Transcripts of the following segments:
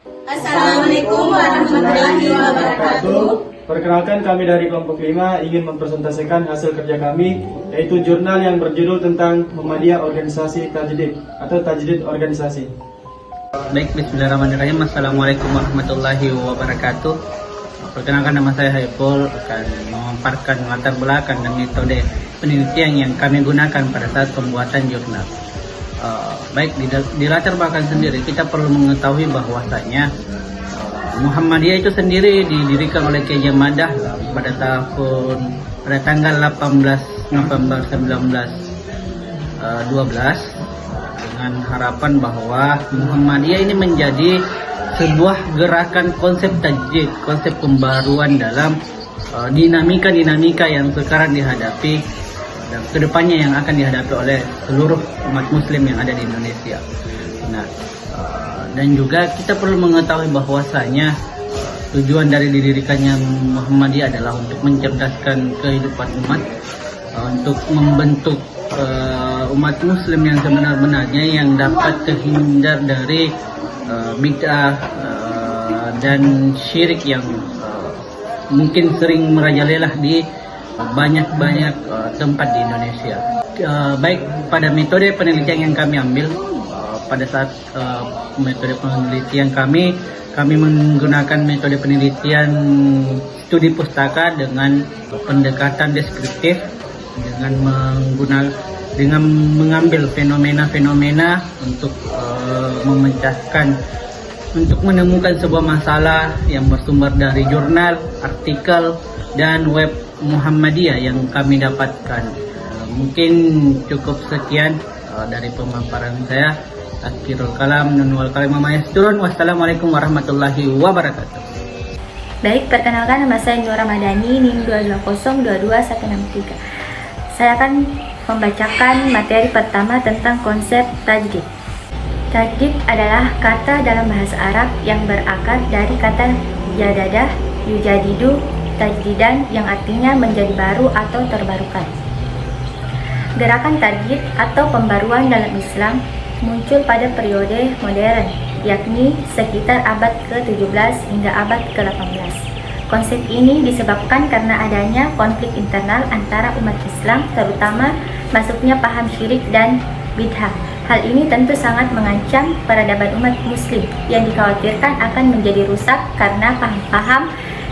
Assalamualaikum warahmatullahi wabarakatuh. Perkenalkan, kami dari kelompok 5 ingin mempresentasikan hasil kerja kami, yaitu jurnal yang berjudul tentang Muhammadiyah Organisasi Tajdid atau Tajdid Organisasi. Baik, bismillahirrahmanirrahim. Assalamualaikum warahmatullahi wabarakatuh. Perkenalkan, nama saya Haiful, akan memaparkan latar belakang dan metode penelitian yang kami gunakan pada saat pembuatan jurnal. Baik, di latar belakang sendiri kita perlu mengetahui bahwasanya Muhammadiyah itu sendiri didirikan oleh Kiai Madah pada tanggal 18 November 1912 dengan harapan bahwa Muhammadiyah ini menjadi sebuah gerakan konsep tajdid, konsep pembaruan dalam dinamika yang sekarang dihadapi dan kedepannya yang akan dihadapi oleh seluruh umat muslim yang ada di Indonesia. Nah, dan juga kita perlu mengetahui bahwasanya tujuan dari didirikannya Muhammadiyah adalah untuk mencerdaskan kehidupan umat, untuk membentuk umat muslim yang sebenar-benarnya yang dapat terhindar dari bid'ah dan syirik yang mungkin sering merajalela di banyak tempat di Indonesia. Baik, pada metode penelitian yang kami ambil pada saat metode penelitian kami menggunakan metode penelitian studi pustaka dengan pendekatan deskriptif, dengan mengambil fenomena-fenomena untuk menemukan sebuah masalah yang bersumber dari jurnal, artikel, dan web Muhammadiyah yang kami dapatkan. Mungkin cukup sekian dari pemaparan saya. Akhirul kalam, nunwal kalimah mayasturun. Wassalamualaikum warahmatullahi wabarakatuh. Baik, perkenalkan, nama saya Nur Ramadhani, NIM 220222163. Saya akan membacakan materi pertama tentang konsep tajdid. Tajdid adalah kata dalam bahasa Arab yang berakar dari kata jadadah, yujadidu, tajdidan yang artinya menjadi baru atau terbarukan. Gerakan tajdid atau pembaruan dalam Islam muncul pada periode modern, yakni sekitar abad ke-17 hingga abad ke-18. Konsep ini disebabkan karena adanya konflik internal antara umat Islam, terutama masuknya paham syirik dan bid'ah. Hal ini tentu sangat mengancam peradaban umat muslim yang dikhawatirkan akan menjadi rusak karena paham-paham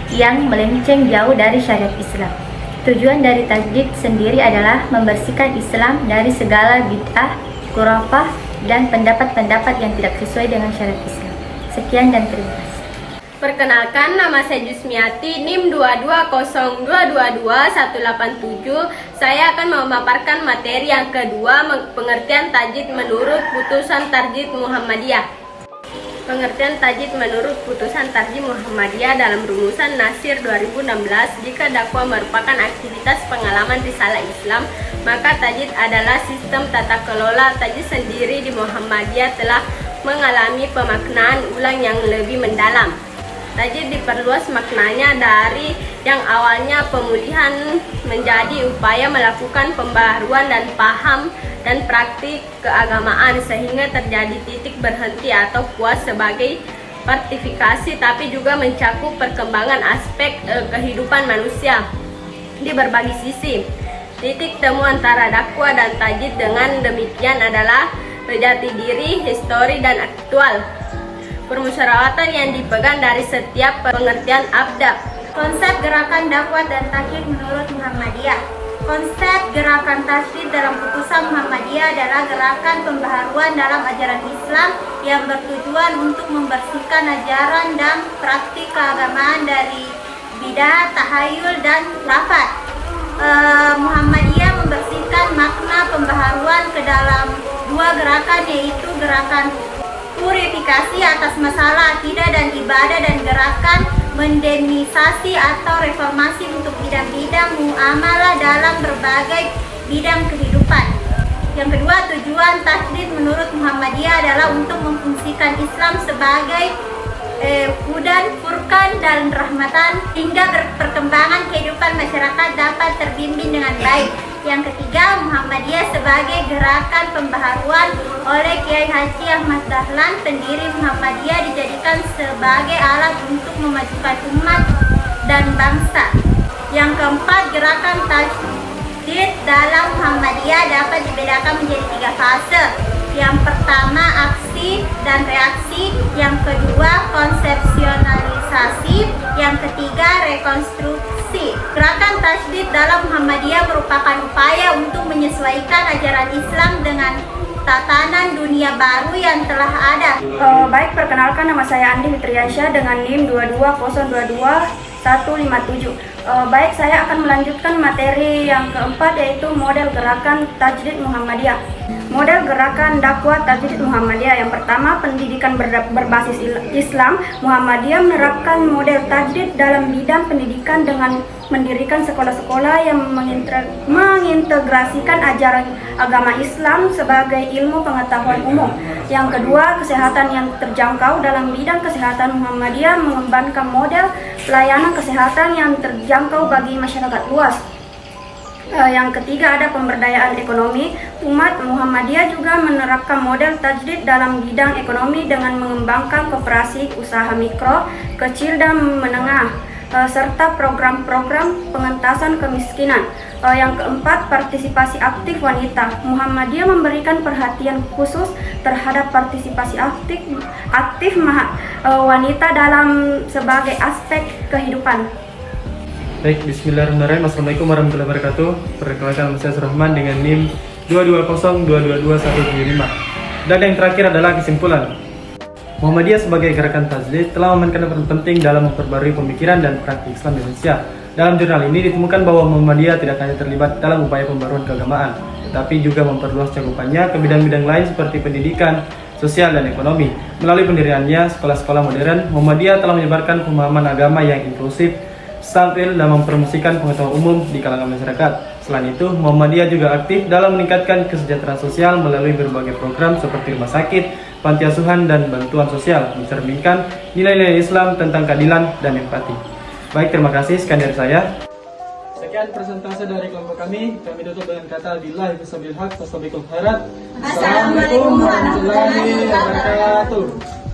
yang melenceng jauh dari syariat Islam. Tujuan dari tajdid sendiri adalah membersihkan Islam dari segala bid'ah, khurafah, dan pendapat-pendapat yang tidak sesuai dengan syariat Islam. Sekian dan terima kasih. Perkenalkan, nama saya Jusmiati, NIM 220222187. Saya akan memaparkan materi yang kedua, pengertian tajdid menurut putusan Tarjih Muhammadiyah. Pengertian tajdid menurut putusan Tarjih Muhammadiyah dalam rumusan Nasir 2016, jika dakwah merupakan aktivitas pengalaman risalah Islam, maka tajdid adalah sistem tata kelola. Tajdid sendiri di Muhammadiyah telah mengalami pemaknaan ulang yang lebih mendalam. Tajdid diperluas maknanya dari yang awalnya pemulihan menjadi upaya melakukan pembaharuan dan paham dan praktik keagamaan sehingga terjadi titik berhenti atau puas sebagai partifikasi, tapi juga mencakup perkembangan aspek kehidupan manusia di berbagai sisi. Titik temu antara dakwah dan tajdid dengan demikian adalah jati diri, histori, dan aktual. Permusyawaratan yang dipegang dari setiap pengertian abdab. Konsep gerakan dakwah dan tajdid menurut Muhammadiyah. Konsep gerakan tajdid dalam putusan Muhammadiyah adalah gerakan pembaharuan dalam ajaran Islam yang bertujuan untuk membersihkan ajaran dan praktik keagamaan dari bid'ah, tahayul, dan khurafat. Muhammadiyah membersihkan makna pembaharuan ke dalam dua gerakan, yaitu gerakan purifikasi atas masalah akidah dan ibadah dan gerakan mendemisasi atau reformasi untuk bidang-bidang muamalah dalam berbagai bidang kehidupan. Yang kedua, tujuan tajdid menurut Muhammadiyah adalah untuk memfungsikan Islam sebagai hudan, furqan, dan rahmatan hingga perkembangan kehidupan masyarakat dapat terbimbing dengan baik. Yang ketiga, Muhammadiyah sebagai gerakan pembaharuan oleh Kiai Haji Ahmad Dahlan, pendiri Muhammadiyah, dijadikan sebagai alat untuk memajukan umat dan bangsa. Yang keempat, gerakan tajdid dalam Muhammadiyah dapat dibedakan menjadi 3 fase. Yang pertama, aksi dan reaksi. Yang kedua, konsepsionalisasi. Yang ketiga, rekonstruksi. Gerakan tajdid dalam Muhammadiyah merupakan upaya untuk menyesuaikan ajaran Islam dengan tatanan dunia baru yang telah ada. Baik, perkenalkan, nama saya Andi Fitriansyah dengan NIM 22022-157. Baik, saya akan melanjutkan materi yang keempat, yaitu model gerakan tajdid Muhammadiyah. Model gerakan dakwah tajdid Muhammadiyah. Yang pertama, pendidikan berbasis Islam. Muhammadiyah menerapkan model tajdid dalam bidang pendidikan dengan mendirikan sekolah-sekolah yang mengintegrasikan ajaran agama Islam sebagai ilmu pengetahuan umum. Yang kedua, kesehatan yang terjangkau. Dalam bidang kesehatan, Muhammadiyah mengembangkan model pelayanan kesehatan yang terjangkau bagi masyarakat luas. Yang ketiga, ada pemberdayaan ekonomi. Umat Muhammadiyah juga menerapkan model tajdid dalam bidang ekonomi dengan mengembangkan koperasi usaha mikro, kecil dan menengah, serta program-program pengentasan kemiskinan. Yang keempat, partisipasi aktif wanita. Muhammadiyah memberikan perhatian khusus terhadap partisipasi aktif wanita dalam sebagai aspek kehidupan. Baik, bismillahirrahmanirrahim. Assalamualaikum warahmatullahi wabarakatuh. Perkenalkan, saya Surahman dengan NIM 220222175. Dan yang terakhir adalah kesimpulan. Muhammadiyah sebagai gerakan tajdid telah memainkan peran penting dalam memperbarui pemikiran dan praktik Islam di Indonesia. Dalam jurnal ini ditemukan bahwa Muhammadiyah tidak hanya terlibat dalam upaya pembaruan keagamaan, tetapi juga memperluas cakupannya ke bidang-bidang lain seperti pendidikan, sosial, dan ekonomi. Melalui pendiriannya sekolah-sekolah modern, Muhammadiyah telah menyebarkan pemahaman agama yang inklusif, stabil, dan mempromosikan pengetahuan umum di kalangan masyarakat. Selain itu, Muhammadiyah juga aktif dalam meningkatkan kesejahteraan sosial melalui berbagai program seperti rumah sakit, panti asuhan, dan bantuan sosial, mencerminkan nilai-nilai Islam tentang keadilan dan empati. Baik, terima kasih. Sekian dari saya. Sekian presentasi dari kelompok kami. Kami tutup dengan kata billahi fisabilil haq, wassalamualaikum warahmatullahi wabarakatuh.